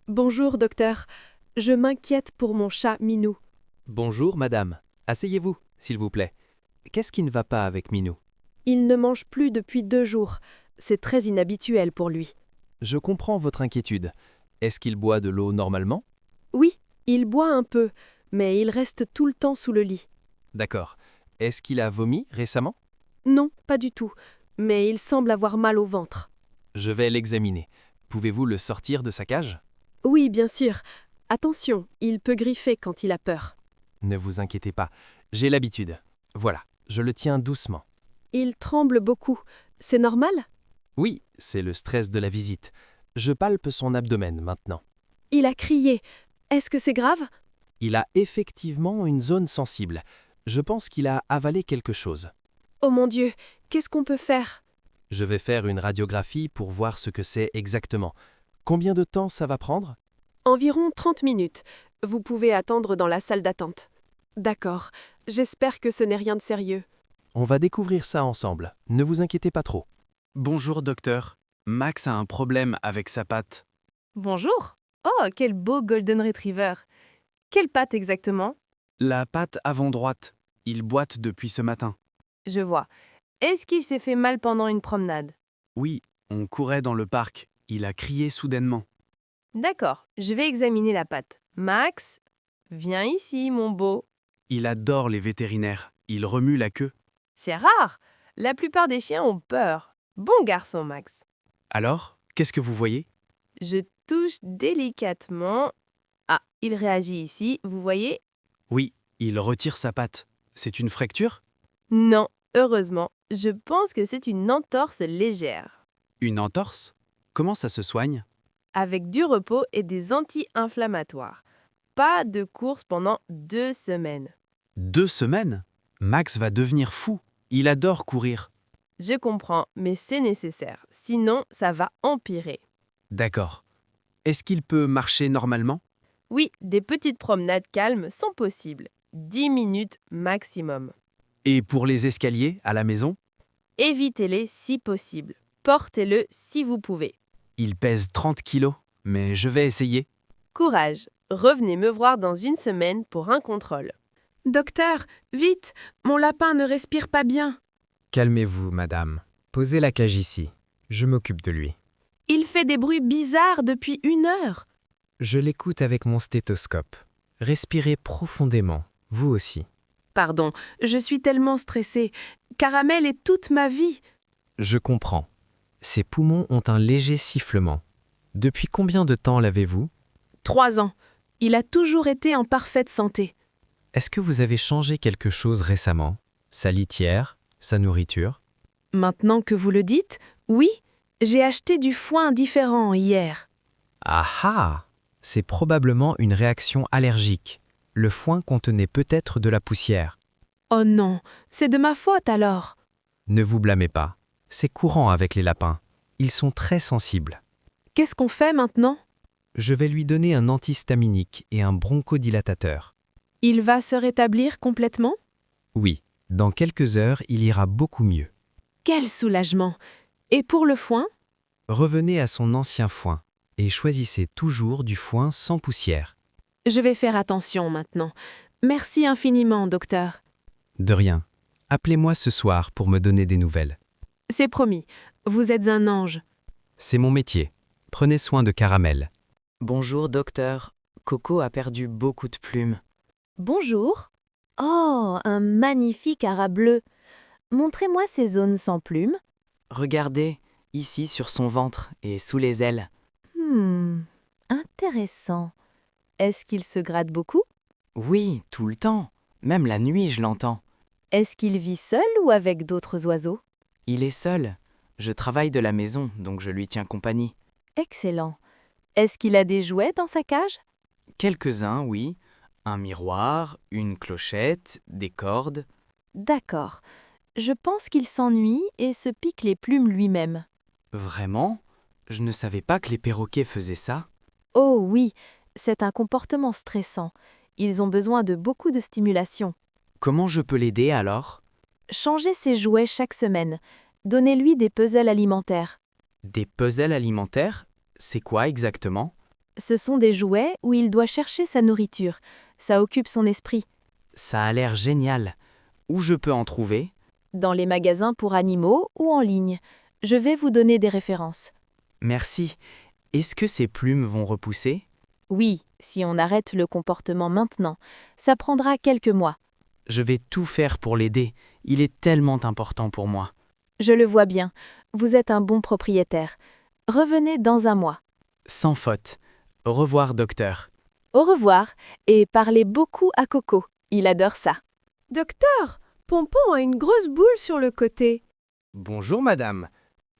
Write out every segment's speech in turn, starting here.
Bonjour, docteur. Je m'inquiète pour mon chat Minou. Bonjour, madame. Asseyez-vous, s'il vous plaît. Qu'est-ce qui ne va pas avec Minou? Il ne mange plus depuis 2 jours. C'est très inhabituel pour lui. Je comprends votre inquiétude. Est-ce qu'il boit de l'eau normalement? Oui, il boit un peu, mais il reste tout le temps sous le lit. D'accord. Est-ce qu'il a vomi récemment? Non, pas du tout, mais il semble avoir mal au ventre. Je vais l'examiner. Pouvez-vous le sortir de sa cage? Oui, bien sûr. Attention, il peut griffer quand il a peur. Ne vous inquiétez pas, j'ai l'habitude. Voilà, je le tiens doucement. Il tremble beaucoup. C'est normal? Oui, c'est le stress de la visite. Je palpe son abdomen maintenant. Il a crié. Est-ce que c'est grave? Il a effectivement une zone sensible. Je pense qu'il a avalé quelque chose. Oh mon Dieu, qu'est-ce qu'on peut faire? Je vais faire une radiographie pour voir ce que c'est exactement. Combien de temps ça va prendre? Environ 30 minutes. Vous pouvez attendre dans la salle d'attente. D'accord. J'espère que ce n'est rien de sérieux. On va découvrir ça ensemble. Ne vous inquiétez pas trop. Bonjour docteur. Max a un problème avec sa patte. Bonjour. Oh, quel beau Golden Retriever. Quelle patte exactement? La patte avant droite. Il boite depuis ce matin. Je vois. Est-ce qu'il s'est fait mal pendant une promenade? Oui, on courait dans le parc. Il a crié soudainement. D'accord, je vais examiner la patte. Max, viens ici, mon beau. Il adore les vétérinaires. Il remue la queue. C'est rare. La plupart des chiens ont peur. Bon garçon, Max. Alors, qu'est-ce que vous voyez? Je touche délicatement. Ah, il réagit ici, vous voyez? Oui, il retire sa patte. C'est une fracture? Non, heureusement. Je pense que c'est une entorse légère. Une entorse? Comment ça se soigne? Avec du repos et des anti-inflammatoires. Pas de course pendant 2 semaines. 2 semaines? Max va devenir fou. Il adore courir. Je comprends, mais c'est nécessaire. Sinon, ça va empirer. D'accord. Est-ce qu'il peut marcher normalement? Oui, des petites promenades calmes sont possibles. 10 minutes maximum. Et pour les escaliers à la maison? Évitez-les si possible. Portez-le si vous pouvez. Il pèse 30 kilos, mais je vais essayer. Courage. Revenez me voir dans 1 semaine pour un contrôle. Docteur, vite, mon lapin ne respire pas bien. Calmez-vous, madame. Posez la cage ici. Je m'occupe de lui. Il fait des bruits bizarres depuis 1 heure. Je l'écoute avec mon stéthoscope. Respirez profondément, vous aussi. Pardon, je suis tellement stressée. Caramel est toute ma vie. Je comprends. Ses poumons ont un léger sifflement. Depuis combien de temps l'avez-vous? 3 ans. Il a toujours été en parfaite santé. Est-ce que vous avez changé quelque chose récemment? Sa litière? Sa nourriture? Maintenant que vous le dites, oui, j'ai acheté du foin différent hier. Ah ah! C'est probablement une réaction allergique. Le foin contenait peut-être de la poussière. Oh non, c'est de ma faute alors. Ne vous blâmez pas. C'est courant avec les lapins. Ils sont très sensibles. Qu'est-ce qu'on fait maintenant? Je vais lui donner un antihistaminique et un bronchodilatateur. Il va se rétablir complètement? Oui, dans quelques heures, il ira beaucoup mieux. Quel soulagement! Et pour le foin? Revenez à son ancien foin et choisissez toujours du foin sans poussière. Je vais faire attention maintenant. Merci infiniment, docteur. De rien. Appelez-moi ce soir pour me donner des nouvelles. C'est promis, vous êtes un ange. C'est mon métier. Prenez soin de Caramel. Bonjour docteur, Coco a perdu beaucoup de plumes. Bonjour. Oh, un magnifique haras bleu. Montrez-moi ces zones sans plumes. Regardez, ici sur son ventre et sous les ailes. Intéressant. Est-ce qu'il se gratte beaucoup? Oui, tout le temps. Même la nuit, je l'entends. Est-ce qu'il vit seul ou avec d'autres oiseaux? Il est seul. Je travaille de la maison, donc je lui tiens compagnie. Excellent. Est-ce qu'il a des jouets dans sa cage? Quelques-uns, oui. Un miroir, une clochette, des cordes. D'accord. Je pense qu'il s'ennuie et se pique les plumes lui-même. Vraiment? Je ne savais pas que les perroquets faisaient ça. Oh oui, c'est un comportement stressant. Ils ont besoin de beaucoup de stimulation. Comment je peux l'aider alors? Changez ses jouets chaque semaine. Donnez-lui des puzzles alimentaires. Des puzzles alimentaires? C'est quoi exactement? Ce sont des jouets où il doit chercher sa nourriture. Ça occupe son esprit. Ça a l'air génial. Où je peux en trouver? Dans les magasins pour animaux ou en ligne. Je vais vous donner des références. Merci. Est-ce que ces plumes vont repousser? Oui, si on arrête le comportement maintenant. Ça prendra quelques mois. Je vais tout faire pour l'aider. Il est tellement important pour moi. Je le vois bien. Vous êtes un bon propriétaire. Revenez dans un mois. Sans faute. Au revoir, docteur. Au revoir et parlez beaucoup à Coco. Il adore ça. Docteur, Pompon a une grosse boule sur le côté. Bonjour madame.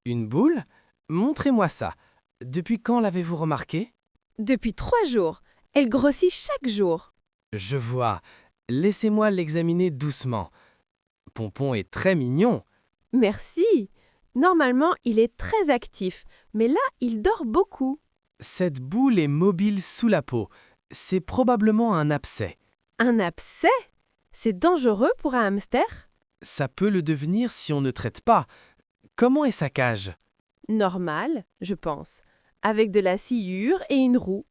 Une boule? Montrez-moi ça. Depuis quand l'avez-vous remarqué? Depuis 3 jours. Elle grossit chaque jour. Je vois. Laissez-moi l'examiner doucement. Pompon est très mignon. Merci. Normalement, il est très actif, mais là, il dort beaucoup. Cette boule est mobile sous la peau. C'est probablement un abcès. Un abcès? C'est dangereux pour un hamster? Ça peut le devenir si on ne traite pas. Comment est sa cage? Normal, je pense. Avec de la sciure et une roue.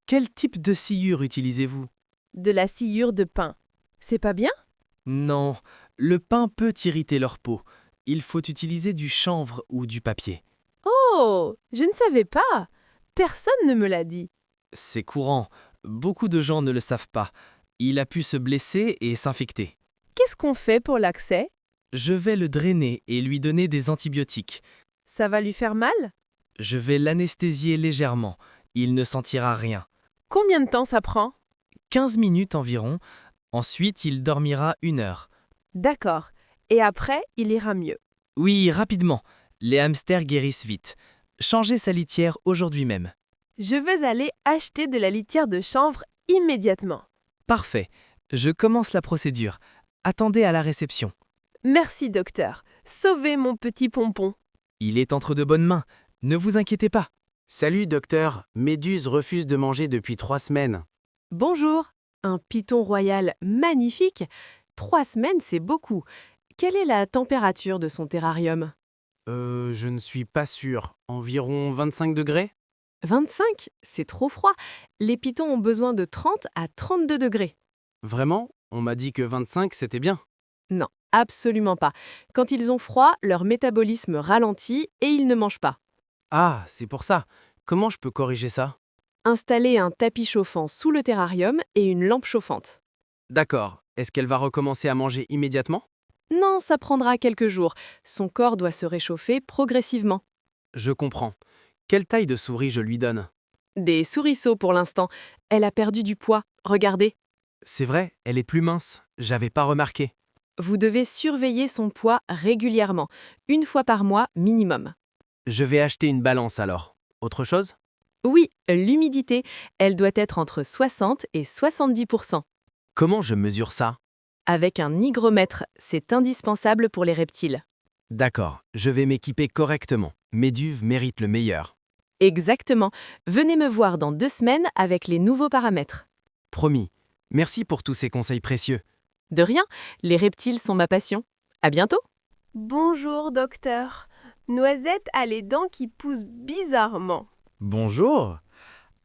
Quel type de sciure utilisez-vous? De la sciure de pain. C'est pas bien? Non, le pain peut irriter leur peau. Il faut utiliser du chanvre ou du papier. Oh, je ne savais pas. Personne ne me l'a dit. C'est courant. Beaucoup de gens ne le savent pas. Il a pu se blesser et s'infecter. Qu'est-ce qu'on fait pour l'accès? Je vais le drainer et lui donner des antibiotiques. Ça va lui faire mal? Je vais l'anesthésier légèrement. Il ne sentira rien. Combien de temps ça prend? 15 minutes environ. Ensuite, il dormira 1 heure. D'accord. Et après, il ira mieux. Oui, rapidement. Les hamsters guérissent vite. Changez sa litière aujourd'hui même. Je veux aller acheter de la litière de chanvre immédiatement. Parfait. Je commence la procédure. Attendez à la réception. Merci, docteur. Sauvez mon petit Pompon. Il est entre de bonnes mains. Ne vous inquiétez pas. Salut, docteur. Méduse refuse de manger depuis 3 semaines. Bonjour. Un python royal magnifique. 3 semaines, c'est beaucoup. Quelle est la température de son terrarium? Je ne suis pas sûr. Environ 25 degrés? 25? C'est trop froid. Les pythons ont besoin de 30 à 32 degrés. Vraiment? On m'a dit que 25, c'était bien. Non, absolument pas. Quand ils ont froid, leur métabolisme ralentit et ils ne mangent pas. Ah, c'est pour ça. Comment je peux corriger ça? Installez un tapis chauffant sous le terrarium et une lampe chauffante. D'accord. Est-ce qu'elle va recommencer à manger immédiatement? Non, ça prendra quelques jours. Son corps doit se réchauffer progressivement. Je comprends. Quelle taille de souris je lui donne? Des souriceaux pour l'instant. Elle a perdu du poids. Regardez. C'est vrai, elle est plus mince. J'avais pas remarqué. Vous devez surveiller son poids régulièrement, 1 fois par mois minimum. Je vais acheter une balance alors. Autre chose? Oui, l'humidité, elle doit être entre 60 et 70%. Comment je mesure ça? Avec un hygromètre, c'est indispensable pour les reptiles. D'accord, je vais m'équiper correctement. Méduve mérite le meilleur. Exactement. Venez me voir dans 2 semaines avec les nouveaux paramètres. Promis. Merci pour tous ces conseils précieux. De rien, les reptiles sont ma passion. À bientôt. Bonjour, docteur. Noisette a les dents qui poussent bizarrement. Bonjour.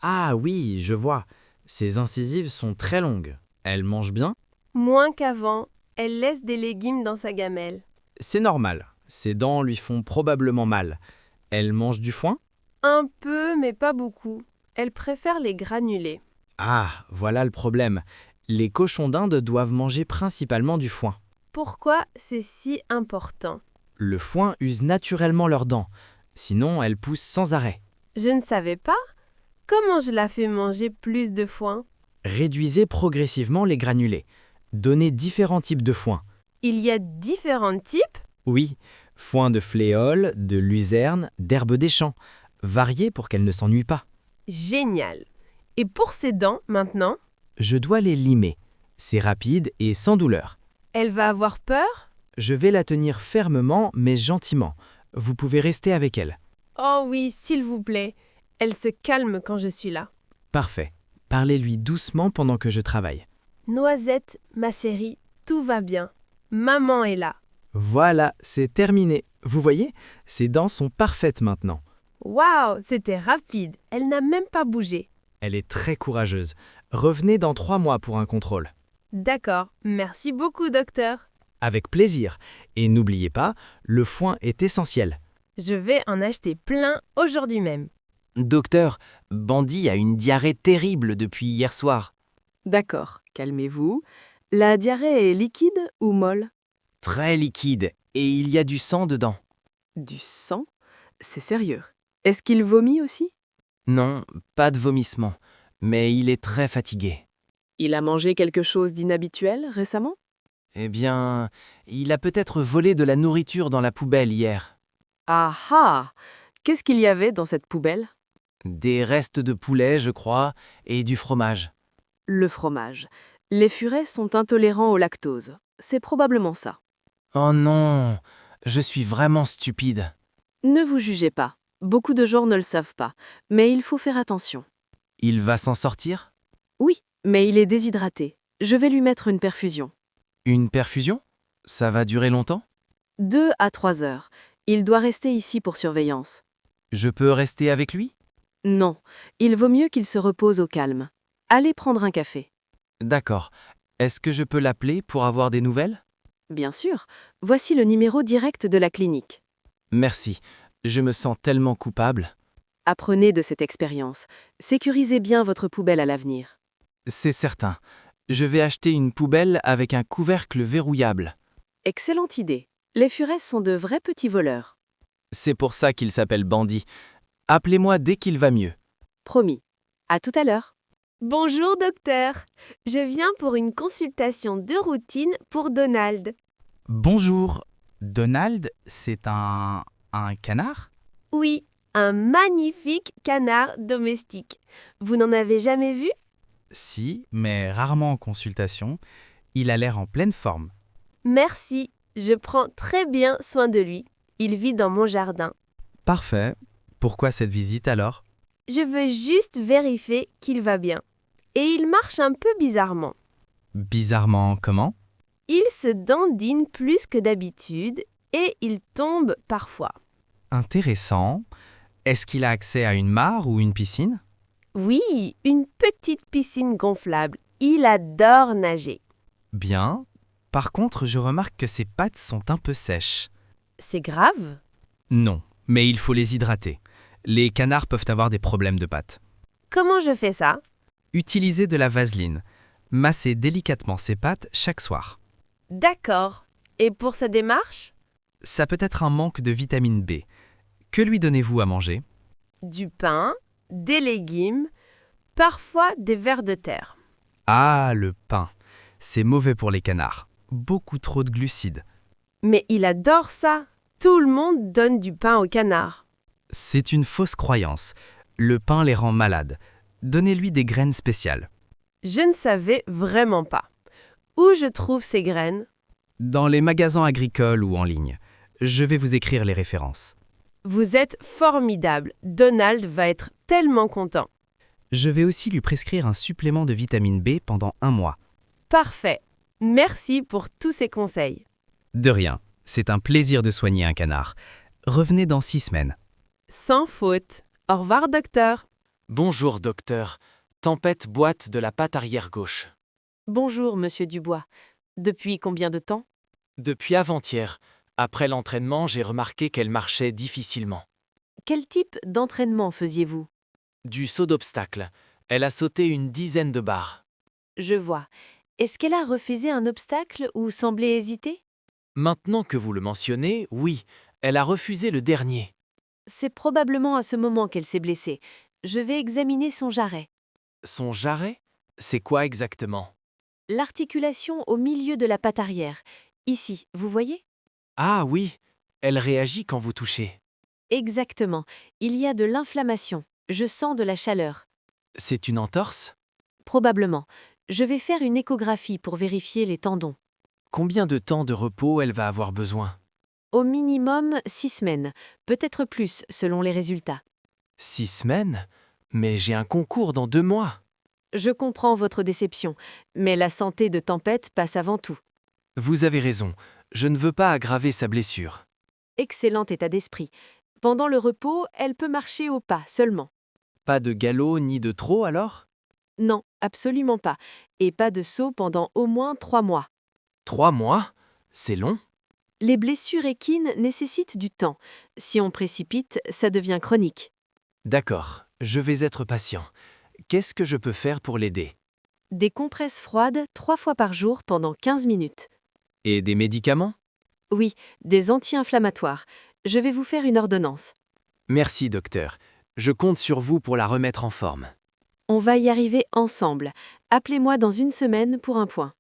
Ah oui, je vois. Ses incisives sont très longues. Elle mange bien? Moins qu'avant, elle laisse des légumes dans sa gamelle. C'est normal. Ses dents lui font probablement mal. Elle mange du foin? Un peu, mais pas beaucoup. Elle préfère les granulés. Ah, voilà le problème. Les cochons d'Inde doivent manger principalement du foin. Pourquoi c'est si important? Le foin use naturellement leurs dents. Sinon, elles poussent sans arrêt. Je ne savais pas. Comment je la fais manger plus de foin? Réduisez progressivement les granulés. Donnez différents types de foin. Il y a différents types? Oui, foin de fléole, de luzerne, d'herbe des champs. Variez pour qu'elle ne s'ennuie pas. Génial. Et pour ses dents, maintenant? Je dois les limer. C'est rapide et sans douleur. Elle va avoir peur? Je vais la tenir fermement mais gentiment. Vous pouvez rester avec elle. Oh oui, s'il vous plaît. Elle se calme quand je suis là. Parfait. Parlez-lui doucement pendant que je travaille. Noisette, ma chérie, tout va bien. Maman est là. Voilà, c'est terminé. Vous voyez, ses dents sont parfaites maintenant. Waouh, c'était rapide. Elle n'a même pas bougé. Elle est très courageuse. Revenez dans 3 mois pour un contrôle. D'accord, merci beaucoup, docteur. Avec plaisir. Et n'oubliez pas, le foin est essentiel. Je vais en acheter plein aujourd'hui même. Docteur, Bandy a une diarrhée terrible depuis hier soir. D'accord, calmez-vous. La diarrhée est liquide ou molle? Très liquide, et il y a du sang dedans. Du sang? C'est sérieux. Est-ce qu'il vomit aussi? Non, pas de vomissement, mais il est très fatigué. Il a mangé quelque chose d'inhabituel récemment? Eh bien, il a peut-être volé de la nourriture dans la poubelle hier. Ah ah! Qu'est-ce qu'il y avait dans cette poubelle? Des restes de poulet, je crois, et du fromage. Le fromage. Les furets sont intolérants au lactose. C'est probablement ça. Oh non, je suis vraiment stupide. Ne vous jugez pas. Beaucoup de gens ne le savent pas, mais il faut faire attention. Il va s'en sortir? Oui, mais il est déshydraté. Je vais lui mettre une perfusion. Une perfusion? Ça va durer longtemps? 2 à 3 heures. Il doit rester ici pour surveillance. Je peux rester avec lui? Non, il vaut mieux qu'il se repose au calme. Allez prendre un café. D'accord. Est-ce que je peux l'appeler pour avoir des nouvelles? Bien sûr, voici le numéro direct de la clinique. Merci. Je me sens tellement coupable. Apprenez de cette expérience. Sécurisez bien votre poubelle à l'avenir. C'est certain. Je vais acheter une poubelle avec un couvercle verrouillable. Excellente idée. Les furets sont de vrais petits voleurs. C'est pour ça qu'il s'appelle Bandy. Appelez-moi dès qu'il va mieux. Promis. À tout à l'heure. Bonjour, docteur. Je viens pour une consultation de routine pour Donald. Bonjour. Donald, c'est un canard? Oui, un magnifique canard domestique. Vous n'en avez jamais vu? Si, mais rarement en consultation. Il a l'air en pleine forme. Merci, je prends très bien soin de lui. Il vit dans mon jardin. Parfait. Pourquoi cette visite alors? Je veux juste vérifier qu'il va bien. Et il marche un peu bizarrement. Bizarrement comment? Il se dandine plus que d'habitude et il tombe parfois. Intéressant. Est-ce qu'il a accès à une mare ou une piscine? Oui, une petite piscine gonflable. Il adore nager. Bien. Par contre, je remarque que ses pattes sont un peu sèches. C'est grave? Non, mais il faut les hydrater. Les canards peuvent avoir des problèmes de pattes. Comment je fais ça? Utilisez de la vaseline. Massez délicatement ses pattes chaque soir. D'accord. Et pour sa démarche? Ça peut être un manque de vitamine B. Que lui donnez-vous à manger? Du pain, des légumes, parfois des vers de terre. Ah, le pain. C'est mauvais pour les canards. Beaucoup trop de glucides. Mais il adore ça. Tout le monde donne du pain aux canards. C'est une fausse croyance. Le pain les rend malades. Donnez-lui des graines spéciales. Je ne savais vraiment pas. Où je trouve ces graines? Dans les magasins agricoles ou en ligne. Je vais vous écrire les références. Vous êtes formidable. Donald va être tellement content. Je vais aussi lui prescrire un supplément de vitamine B pendant 1 mois. Parfait. Merci pour tous ces conseils. De rien. C'est un plaisir de soigner un canard. Revenez dans 6 semaines. Sans faute. Au revoir, docteur. Bonjour, docteur. Tempête boite de la patte arrière gauche. Bonjour, monsieur Dubois. Depuis combien de temps? Depuis avant-hier. Après l'entraînement, j'ai remarqué qu'elle marchait difficilement. Quel type d'entraînement faisiez-vous? Du saut d'obstacle. Elle a sauté une dizaine de barres. Je vois. Est-ce qu'elle a refusé un obstacle ou semblait hésiter? Maintenant que vous le mentionnez, oui, elle a refusé le dernier. C'est probablement à ce moment qu'elle s'est blessée. Je vais examiner son jarret. Son jarret? C'est quoi exactement? L'articulation au milieu de la patte arrière. Ici, vous voyez? Ah oui, elle réagit quand vous touchez. Exactement. Il y a de l'inflammation. Je sens de la chaleur. C'est une entorse? Probablement. Je vais faire une échographie pour vérifier les tendons. Combien de temps de repos elle va avoir besoin? Au minimum 6 semaines, peut-être plus selon les résultats. 6 semaines? Mais j'ai un concours dans 2 mois. Je comprends votre déception, mais la santé de Tempête passe avant tout. Vous avez raison, je ne veux pas aggraver sa blessure. Excellent état d'esprit. Pendant le repos, elle peut marcher au pas seulement. Pas de galop ni de trot alors? Non, absolument pas. Et pas de saut pendant au moins 3 mois. 3 mois? C'est long? Les blessures équines nécessitent du temps. Si on précipite, ça devient chronique. D'accord, je vais être patient. Qu'est-ce que je peux faire pour l'aider? Des compresses froides 3 fois par jour pendant 15 minutes. Et des médicaments? Oui, des anti-inflammatoires. Je vais vous faire une ordonnance. Merci, docteur. Je compte sur vous pour la remettre en forme. On va y arriver ensemble. Appelez-moi dans une semaine pour un point.